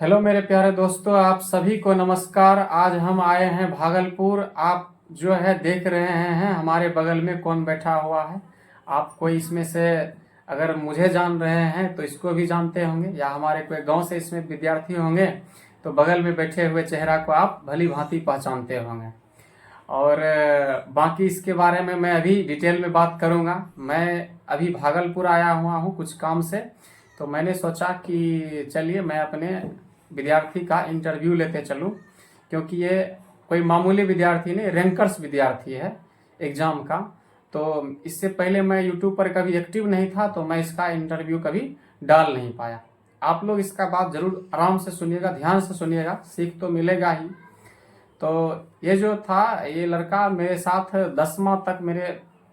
Hello मेरे प्यारे दोस्तों, आप सभी को नमस्कार। आज हम आए हैं भागलपुर। आप जो है देख रहे हैं हमारे बगल में कौन बैठा हुआ है। आप कोई इसमें से अगर मुझे जान रहे हैं तो इसको भी जानते होंगे, या हमारे कोई गांव से इसमें विद्यार्थी होंगे तो बगल में बैठे हुए चेहरा को आप भली भांति पहचानते होंगे। और बाकी इसके बारे में मैं अभी डिटेल में बात करूंगा। मैं अभी भागलपुर आया हुआ हूँ कुछ काम से, तो मैंने सोचा कि चलिए मैं अपने विद्यार्थी का इंटरव्यू लेते चलूं, क्योंकि ये कोई मामूली विद्यार्थी नहीं, रैंकर्स विद्यार्थी है एग्ज़ाम का। तो इससे पहले मैं यूट्यूब पर कभी एक्टिव नहीं था, तो मैं इसका इंटरव्यू कभी डाल नहीं पाया। आप लोग इसका बात ज़रूर आराम से सुनिएगा, ध्यान से सुनिएगा, सीख तो मिलेगा ही। तो ये जो था, ये लड़का मेरे साथ 10वां तक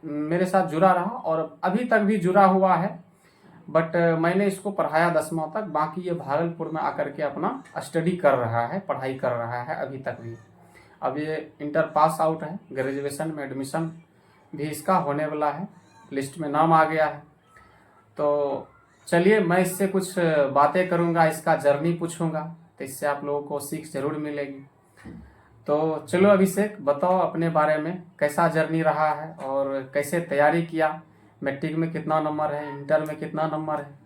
मेरे साथ जुड़ा रहा और अभी तक भी जुड़ा हुआ है। बट मैंने इसको पढ़ाया 10वां तक। बाकी ये भागलपुर में आकर के अपना स्टडी कर रहा है, पढ़ाई कर रहा है अभी तक भी। अब ये इंटर पास आउट है, ग्रेजुएशन में एडमिशन भी इसका होने वाला है, लिस्ट में नाम आ गया है। तो चलिए मैं इससे कुछ बातें करूंगा, इसका जर्नी पूछूंगा, तो इससे आप लोगों को सीख जरूर मिलेगी। तो चलो अभिषेक, बताओ अपने बारे में, कैसा जर्नी रहा है और कैसे तैयारी किया। मैट्रिक में कितना नंबर है, इंटर में कितना नंबर है?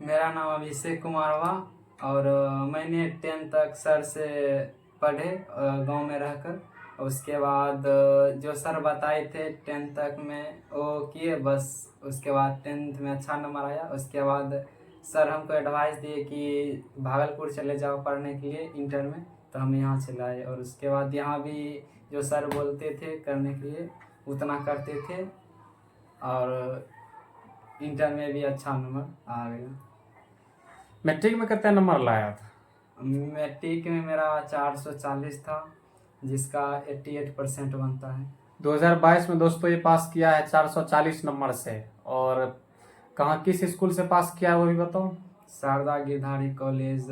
मेरा नाम अभिषेक कुमार हुआ और मैंने 10th तक सर से पढ़े गांव में रहकर। उसके बाद जो सर बताए थे 10th तक में वो किए बस। उसके बाद 10th में अच्छा नंबर आया। उसके बाद सर हमको एडवाइस दिए कि भागलपुर चले जाओ पढ़ने के लिए इंटर में, तो हम यहाँ चले आए। और उसके बाद यहाँ भी जो सर बोलते थे करने के लिए उतना करते थे और इंटर में भी अच्छा नंबर आ गया। मैट्रिक में कितने नंबर लाया था? मैट्रिक में मेरा 440 था, जिसका 88% बनता है। 2022 में दोस्तों ये पास किया है 440 नंबर से। और कहाँ, किस स्कूल से पास किया है वो भी बताओ। शारदा गिरधारी कॉलेज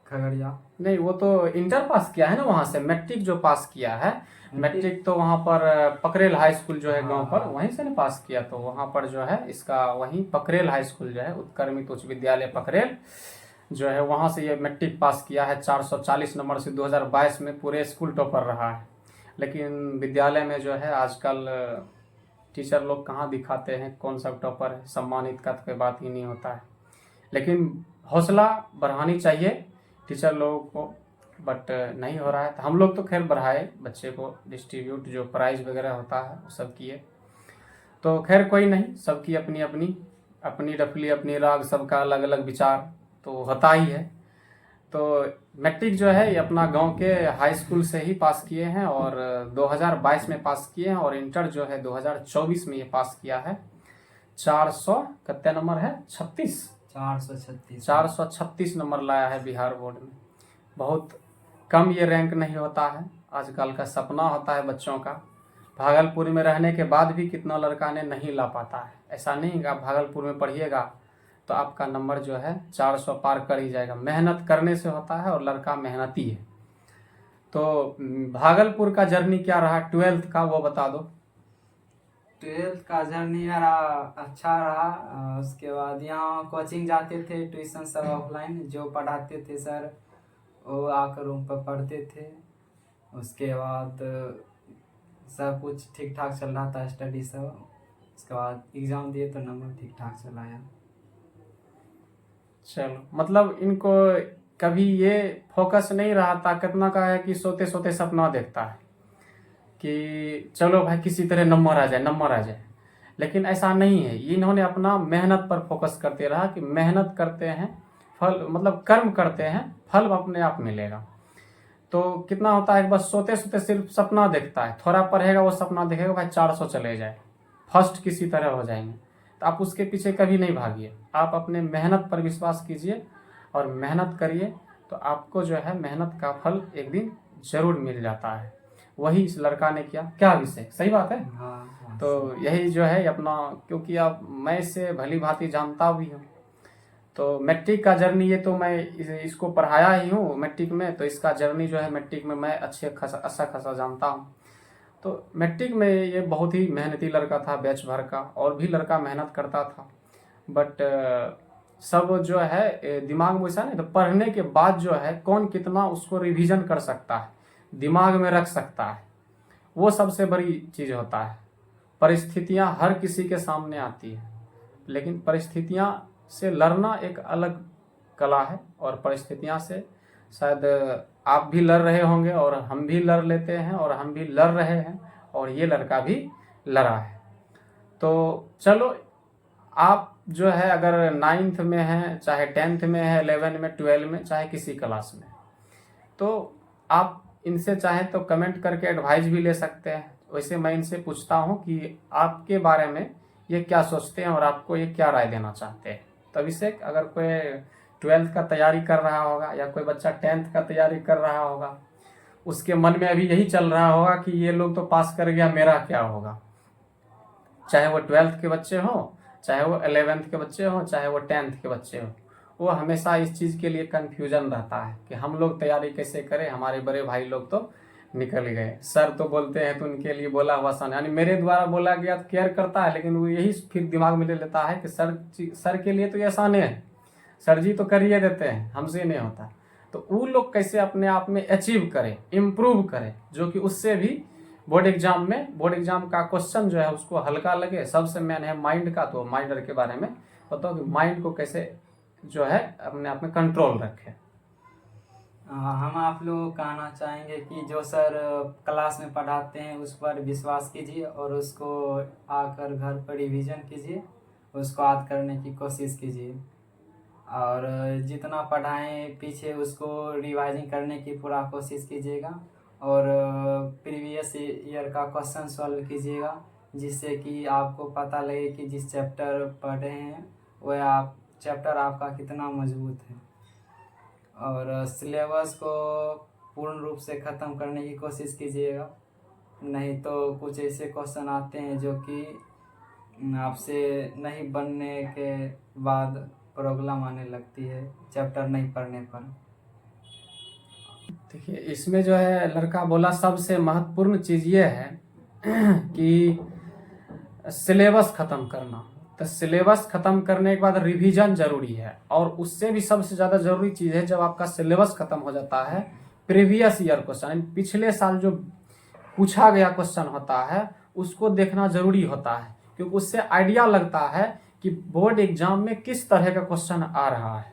खगड़िया। नहीं, वो तो इंटर पास किया है ना वहाँ से। मैट्रिक जो पास किया है, मैट्रिक तो वहाँ पर पकरेल हाई स्कूल जो है गांव पर, वहीं से ना पास किया। तो वहाँ पर जो है इसका वहीं पकरेल हाई स्कूल जो है, उत्क्रमित उच्च विद्यालय पकरेल जो है, वहाँ से ये मैट्रिक पास किया है 440 नंबर से। 2022 में पूरे स्कूल टॉपर रहा है। लेकिन विद्यालय में जो है आजकल टीचर लोग कहाँ दिखाते हैं कौन सा टॉपर है, सम्मानित का तो कोई बात ही नहीं होता है। लेकिन हौसला बढ़ानी चाहिए टीचर लोगों को, बट नहीं हो रहा है। तो हम लोग तो खैर बढ़ाए, बच्चे को डिस्ट्रीब्यूट जो प्राइज वगैरह होता है वो सब किए। तो खैर कोई नहीं, सबकी अपनी अपनी अपनी डफली अपनी राग, सबका अलग अलग विचार तो होता ही है। तो मैट्रिक जो है ये अपना गांव के हाई स्कूल से ही पास किए हैं और 2022 में पास किए हैं। और इंटर जो है 2024 में ये पास किया है। 400 कितने नंबर है? 36। 436 नंबर लाया है बिहार बोर्ड में। बहुत कम ये रैंक नहीं होता है, आजकल का सपना होता है बच्चों का। भागलपुर में रहने के बाद भी कितना लड़का ने नहीं ला पाता है। ऐसा नहीं कि आप भागलपुर में पढ़िएगा तो आपका नंबर जो है 400 पार कर ही जाएगा। मेहनत करने से होता है और लड़का मेहनती है। तो भागलपुर का जर्नी क्या रहा, 12th का वो बता दो। 12th का जर्नी मेरा अच्छा रहा। उसके बाद यहाँ कोचिंग जाते थे, ट्यूशन सब ऑफलाइन जो पढ़ाते थे सर वो आकर रूम पर पढ़ते थे। उसके बाद सब कुछ ठीक ठाक चल रहा था, स्टडी सब। उसके बाद एग्ज़ाम दिए तो नंबर ठीक ठाक चला आया। चलो, मतलब इनको कभी ये फोकस नहीं रहा, कितना का है कि सोते सोते सपना देखता है कि चलो भाई किसी तरह नंबर आ जाए, नंबर आ जाए। लेकिन ऐसा नहीं है, इन्होंने अपना मेहनत पर फोकस करते रहा कि मेहनत करते हैं, फल मतलब कर्म करते हैं, फल अपने आप मिलेगा। तो कितना होता है कि बस सोते सोते सिर्फ सपना देखता है, थोड़ा पढ़ेगा वो सपना देखेगा भाई 400 चले जाए, फर्स्ट किसी तरह हो जाएंगे। तो आप उसके पीछे कभी नहीं भागिए, आप अपने मेहनत पर विश्वास कीजिए और मेहनत करिए। तो आपको जो है मेहनत का फल एक दिन जरूर मिल जाता है। वही इस लड़का ने किया। क्या अभिषेक, सही बात है? हाँ। तो यही जो है अपना, क्योंकि अब मैं इससे भली भांति जानता भी हूँ। तो मैट्रिक का जर्नी, ये तो मैं इसको पढ़ाया ही हूँ मैट्रिक में, तो इसका जर्नी जो है मैट्रिक में मैं अच्छा खासा जानता हूँ। तो मैट्रिक में ये बहुत ही मेहनती लड़का था, बैच भर का, और भी लड़का मेहनत करता था। बट सब जो है दिमाग में वैसा नहीं, तो पढ़ने के बाद जो है कौन कितना उसको रिवीजन कर सकता है, दिमाग में रख सकता है, वो सबसे बड़ी चीज़ होता है। परिस्थितियां हर किसी के सामने आती है, लेकिन परिस्थितियां से लड़ना एक अलग कला है, और परिस्थितियां से शायद आप भी लड़ रहे होंगे और हम भी लड़ लेते हैं और हम भी लड़ रहे हैं और ये लड़का भी लड़ा है। तो चलो, आप जो है अगर 9th में हैं, चाहे 10th में है, 11 में, 12 में, चाहे किसी क्लास में, तो आप इनसे चाहें तो कमेंट करके एडवाइस भी ले सकते हैं। वैसे मैं इनसे पूछता हूँ कि आपके बारे में ये क्या सोचते हैं और आपको ये क्या राय देना चाहते हैं। तो अभिषेक, अगर कोई 12th का तैयारी कर रहा होगा या कोई बच्चा 10th का तैयारी कर रहा होगा, उसके मन में अभी यही चल रहा होगा कि ये लोग तो पास कर गया, मेरा क्या होगा। चाहे वो 12th के बच्चे हों, चाहे वो 11th के बच्चे हों, चाहे वो 10th के बच्चे हों, वो हमेशा इस चीज़ के लिए कन्फ्यूजन रहता है कि हम लोग तैयारी कैसे करें, हमारे बड़े भाई लोग तो निकल गए, सर तो बोलते हैं तो उनके लिए बोला हुआ आसान, यानी मेरे द्वारा बोला गया तो केयर करता है, लेकिन वो यही फिर दिमाग में ले लेता है कि सर के लिए तो ये आसान है, सर जी तो करिए देते हैं, हमसे नहीं होता। तो वो लोग कैसे अपने आप में अचीव करें, इम्प्रूव करें, जो कि उससे भी बोर्ड एग्जाम का क्वेश्चन जो है उसको हल्का लगे। सबसे मेन है माइंड का, तो माइंडर के बारे में बताओ कि माइंड को कैसे जो है अपने आप में कंट्रोल रखे। हम आप लोग को कहना चाहेंगे कि जो सर क्लास में पढ़ाते हैं उस पर विश्वास कीजिए और उसको आकर घर पर रिवीजन कीजिए, उसको याद करने की कोशिश कीजिए, और जितना पढ़ाएं पीछे उसको रिवाइजिंग करने की पूरा कोशिश कीजिएगा, और प्रीवियस ईयर का क्वेश्चन सॉल्व कीजिएगा, जिससे कि आपको पता लगे कि जिस चैप्टर पढ़े हैं वह चैप्टर आपका कितना मजबूत है। और सिलेबस को पूर्ण रूप से ख़त्म करने की कोशिश कीजिएगा, नहीं तो कुछ ऐसे क्वेश्चन आते हैं जो कि आपसे नहीं बनने के बाद प्रॉब्लम आने लगती है चैप्टर नहीं पढ़ने पर। देखिए, इसमें जो है लड़का बोला सबसे महत्वपूर्ण चीज़ ये है कि सिलेबस ख़त्म करना। तो सिलेबस ख़त्म करने के बाद रिवीजन जरूरी है, और उससे भी सबसे ज़्यादा ज़रूरी चीज़ है जब आपका सिलेबस ख़त्म हो जाता है, प्रीवियस ईयर क्वेश्चन, पिछले साल जो पूछा गया क्वेश्चन होता है उसको देखना ज़रूरी होता है, क्योंकि उससे आइडिया लगता है कि बोर्ड एग्जाम में किस तरह का क्वेश्चन आ रहा है।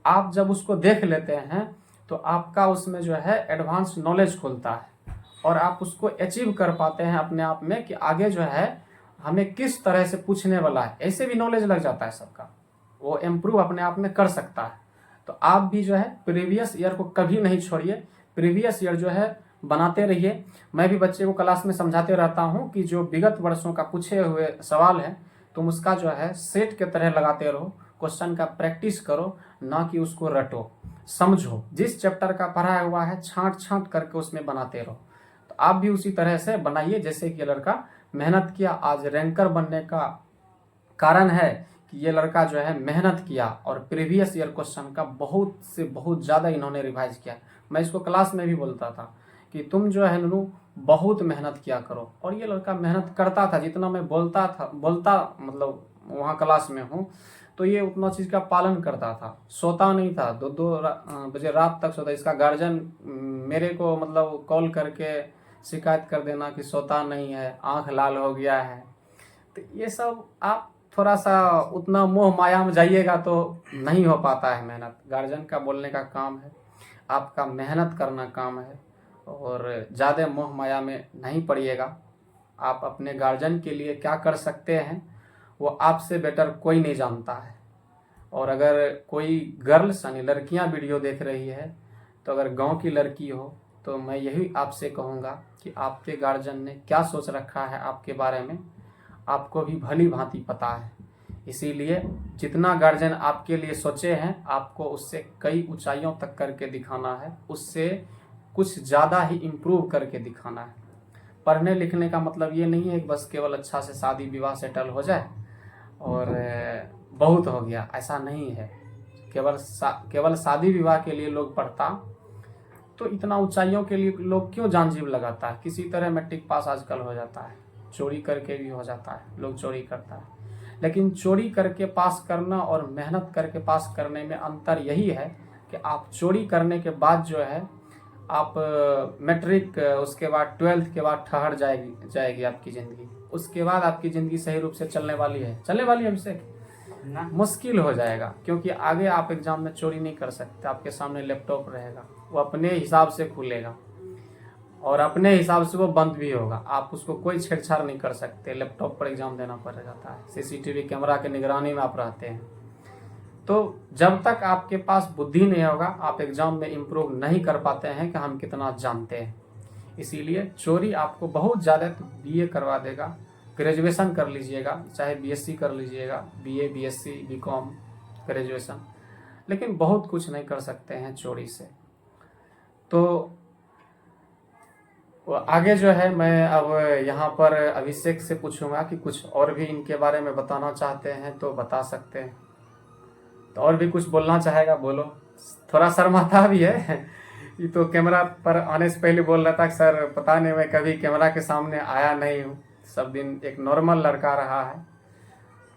आप जब उसको देख लेते हैं तो आपका उसमें जो है एडवांस नॉलेज खुलता है, और आप उसको अचीव कर पाते हैं अपने आप में कि आगे जो है हमें किस तरह से पूछने वाला है। ऐसे भी नॉलेज लग जाता है सबका, वो इम्प्रूव अपने आप में कर सकता है। तो आप भी जो है प्रीवियस ईयर को कभी नहीं छोड़िए, प्रीवियस ईयर जो है बनाते रहिए। मैं भी बच्चे को क्लास में समझाते रहता हूँ कि जो विगत वर्षों का पूछे हुए सवाल है तुम उसका जो है सेट के तरह लगाते रहो, क्वेश्चन का प्रैक्टिस करो, ना कि उसको रटो, समझो। जिस चैप्टर का पढ़ा हुआ है छांट छांट करके उसमें बनाते रहो। तो आप भी उसी तरह से बनाइए जैसे कि लड़का मेहनत किया, आज रैंकर बनने का कारण है कि ये लड़का जो है मेहनत किया और प्रीवियस ईयर क्वेश्चन का बहुत से बहुत ज़्यादा इन्होंने रिवाइज किया। मैं इसको क्लास में भी बोलता था कि तुम जो है नूनू बहुत मेहनत किया करो, और ये लड़का मेहनत करता था। जितना मैं बोलता मतलब वहाँ क्लास में हूँ तो ये उतना चीज़ का पालन करता था, सोता नहीं था, 2-2 बजे रात तक सोता। इसका गार्जियन मेरे को मतलब कॉल करके शिकायत कर देना कि सोता नहीं है, आंख लाल हो गया है। तो ये सब आप थोड़ा सा उतना मोह माया में जाइएगा तो नहीं हो पाता है मेहनत। गार्जियन का बोलने का काम है, आपका मेहनत करना काम है, और ज़्यादा मोह माया में नहीं पड़िएगा। आप अपने गार्जियन के लिए क्या कर सकते हैं वो आपसे बेटर कोई नहीं जानता है। और अगर कोई गर्ल्स यानी लड़कियां वीडियो देख रही है, तो अगर गांव की लड़की हो तो मैं यही आपसे कहूँगा कि आपके गार्जियन ने क्या सोच रखा है आपके बारे में आपको भी भली भांति पता है। इसीलिए जितना गार्जियन आपके लिए सोचे हैं आपको उससे कई ऊंचाइयों तक करके दिखाना है, उससे कुछ ज़्यादा ही इम्प्रूव करके दिखाना है। पढ़ने लिखने का मतलब ये नहीं है कि बस केवल अच्छा से शादी विवाह सेटल हो जाए और बहुत हो गया, ऐसा नहीं है। केवल शादी विवाह के लिए लोग पढ़ता तो इतना ऊंचाइयों के लिए लोग क्यों जान जीव लगाता है। किसी तरह मैट्रिक पास आजकल हो जाता है, चोरी करके भी हो जाता है, लोग चोरी करता है। लेकिन चोरी करके पास करना और मेहनत करके पास करने में अंतर यही है कि आप चोरी करने के बाद जो है आप मैट्रिक उसके बाद 12th के बाद ठहर जाएगी आपकी ज़िंदगी। उसके बाद आपकी ज़िंदगी सही रूप से चलने वाली है अभिषेक ना। मुश्किल हो जाएगा, क्योंकि आगे आप एग्जाम में चोरी नहीं कर सकते। आपके सामने लैपटॉप रहेगा, वो अपने हिसाब से खुलेगा और अपने हिसाब से वो बंद भी होगा। आप उसको कोई छेड़छाड़ नहीं कर सकते। लैपटॉप पर एग्जाम देना पड़ जाता है, सीसीटीवी कैमरा के निगरानी में आप रहते हैं। तो जब तक आपके पास बुद्धि नहीं होगा आप एग्जाम में इम्प्रूव नहीं कर पाते हैं कि हम कितना जानते हैं। इसीलिए चोरी आपको बहुत ज़्यादा तो बीए करवा देगा। ग्रेजुएशन कर लीजिएगा, चाहे बीएससी कर लीजिएगा, बीए बीएससी बीकॉम ग्रेजुएशन, लेकिन बहुत कुछ नहीं कर सकते हैं चोरी से। तो आगे जो है मैं अब यहाँ पर अभिषेक से पूछूंगा कि कुछ और भी इनके बारे में बताना चाहते हैं तो बता सकते हैं। तो और भी कुछ बोलना चाहेगा, बोलो। थोड़ा शर्माता भी है ये तो कैमरा पर आने से पहले बोल रहा था कि सर पता नहीं मैं कभी कैमरा के सामने आया नहीं हूँ, सब दिन एक नॉर्मल लड़का रहा है।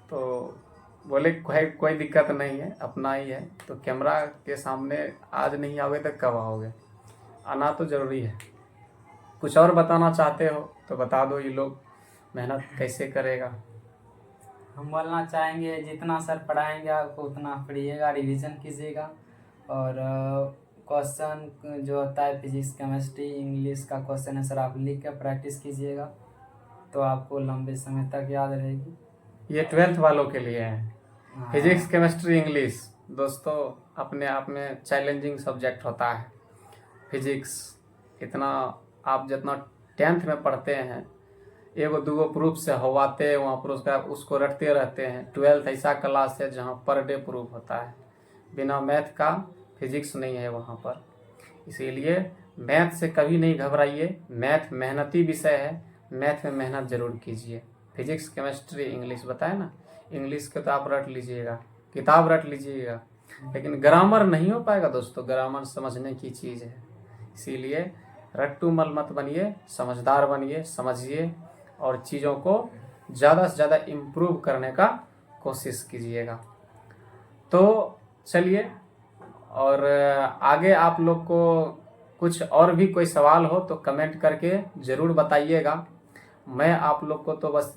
तो बोले कोई दिक्कत नहीं है, अपना ही है। तो कैमरा के सामने आज नहीं आओगे तो कब आओगे, आना तो ज़रूरी है। कुछ और बताना चाहते हो तो बता दो, ये लोग मेहनत कैसे करेगा। हम बोलना चाहेंगे जितना सर पढ़ाएंगे आपको उतना पढ़िएगा, रिवीजन कीजिएगा और क्वेश्चन जो होता है फिजिक्स केमिस्ट्री इंग्लिश का क्वेश्चन आंसर आप लिख कर प्रैक्टिस कीजिएगा तो आपको लंबे समय तक याद रहेगी। ये 12th वालों के लिए है। हाँ। फिजिक्स केमिस्ट्री इंग्लिश दोस्तों अपने आप में चैलेंजिंग सब्जेक्ट होता है। फिजिक्स इतना आप जितना 10th में पढ़ते हैं एगो दूगो प्रूफ से हवाते हैं वहाँ पर उसको रटते रहते हैं। 12th ऐसा क्लास है जहाँ पर डे प्रूफ होता है, बिना मैथ का फिजिक्स नहीं है वहाँ पर। इसीलिए मैथ से कभी नहीं घबराइए, मैथ मेहनती विषय है, मैथ में मेहनत ज़रूर कीजिए। फिजिक्स केमिस्ट्री इंग्लिश बताए ना, इंग्लिश के तो आप रट लीजिएगा, किताब रट लीजिएगा, लेकिन ग्रामर नहीं हो पाएगा दोस्तों। ग्रामर समझने की चीज़ है, इसीलिए रट्टू मल मत बनिए, समझदार बनिए, समझिए और चीज़ों को ज़्यादा से ज़्यादा इम्प्रूव करने का कोशिश कीजिएगा। तो चलिए, और आगे आप लोग को कुछ और भी कोई सवाल हो तो कमेंट करके ज़रूर बताइएगा। मैं आप लोग को तो बस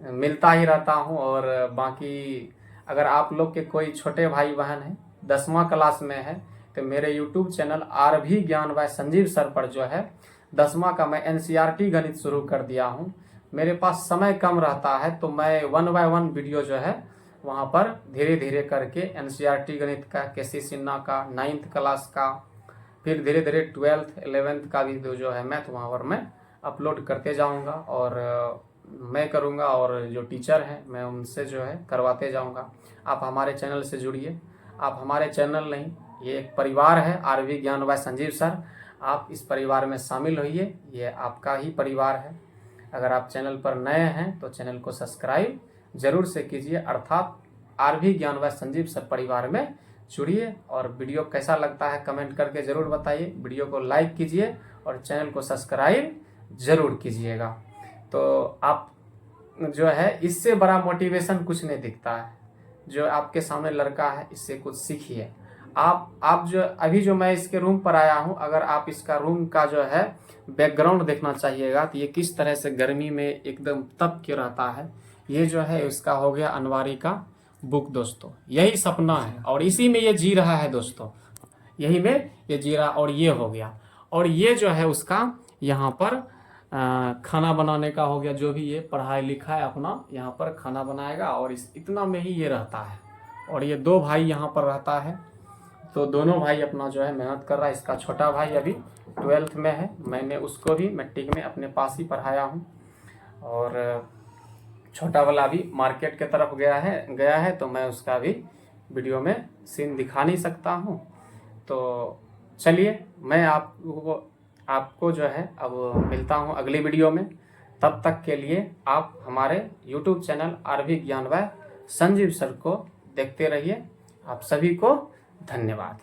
मिलता ही रहता हूँ, और बाकी अगर आप लोग के कोई छोटे भाई बहन हैं 10वां क्लास में है तो मेरे YouTube चैनल आरभी ज्ञान बाय संजीव सर पर जो है 10वां का मैं NCERT गणित शुरू कर दिया हूँ। मेरे पास समय कम रहता है तो मैं 1 बाय 1 वीडियो जो है वहाँ पर धीरे धीरे करके NCERT गणित का, KC सिन्हा का, 9th क्लास का, फिर धीरे धीरे 12th 11th का भी जो है मैथ वहाँ पर मैं अपलोड करते जाऊँगा। और मैं करूँगा और जो टीचर हैं मैं उनसे जो है करवाते जाऊँगा। आप हमारे चैनल से जुड़िए। आप हमारे चैनल नहीं, ये एक परिवार है आरवी ज्ञान बाय संजीव सर। आप इस परिवार में शामिल होइए, ये आपका ही परिवार है। अगर आप चैनल पर नए हैं तो चैनल को सब्सक्राइब जरूर से कीजिए, अर्थात आरवी ज्ञान बाय संजीव सर परिवार में जुड़िए। और वीडियो कैसा लगता है कमेंट करके ज़रूर बताइए। वीडियो को लाइक कीजिए और चैनल को सब्सक्राइब ज़रूर कीजिएगा। तो आप जो है इससे बड़ा मोटिवेशन कुछ नहीं दिखता है। जो आपके सामने लड़का है इससे कुछ सीखिए। आप जो अभी जो मैं इसके रूम पर आया हूँ, अगर आप इसका रूम का जो है बैकग्राउंड देखना चाहिएगा तो ये किस तरह से गर्मी में एकदम तप के रहता है। ये जो है इसका हो गया अनवारी का बुक दोस्तों, यही सपना है और इसी में ये जी रहा है दोस्तों, यही में ये जी रहा। और ये हो गया, और ये जो है उसका यहाँ पर खाना बनाने का हो गया। जो भी ये पढ़ाई लिखाई अपना यहाँ पर खाना बनाएगा और इतना में ही ये रहता है। और ये 2 भाई यहाँ पर रहता है, तो दोनों भाई अपना जो है मेहनत कर रहा है। इसका छोटा भाई अभी 12th में है, मैंने उसको भी मैट्रिक में अपने पास ही पढ़ाया हूँ। और छोटा वाला भी मार्केट के तरफ गया है तो मैं उसका भी वीडियो में सीन दिखा नहीं सकता हूँ। तो चलिए, मैं आपको जो है अब मिलता हूँ अगली वीडियो में। तब तक के लिए आप हमारे YouTube चैनल आरवी ज्ञान बाय संजीव सर को देखते रहिए। आप सभी को धन्यवाद।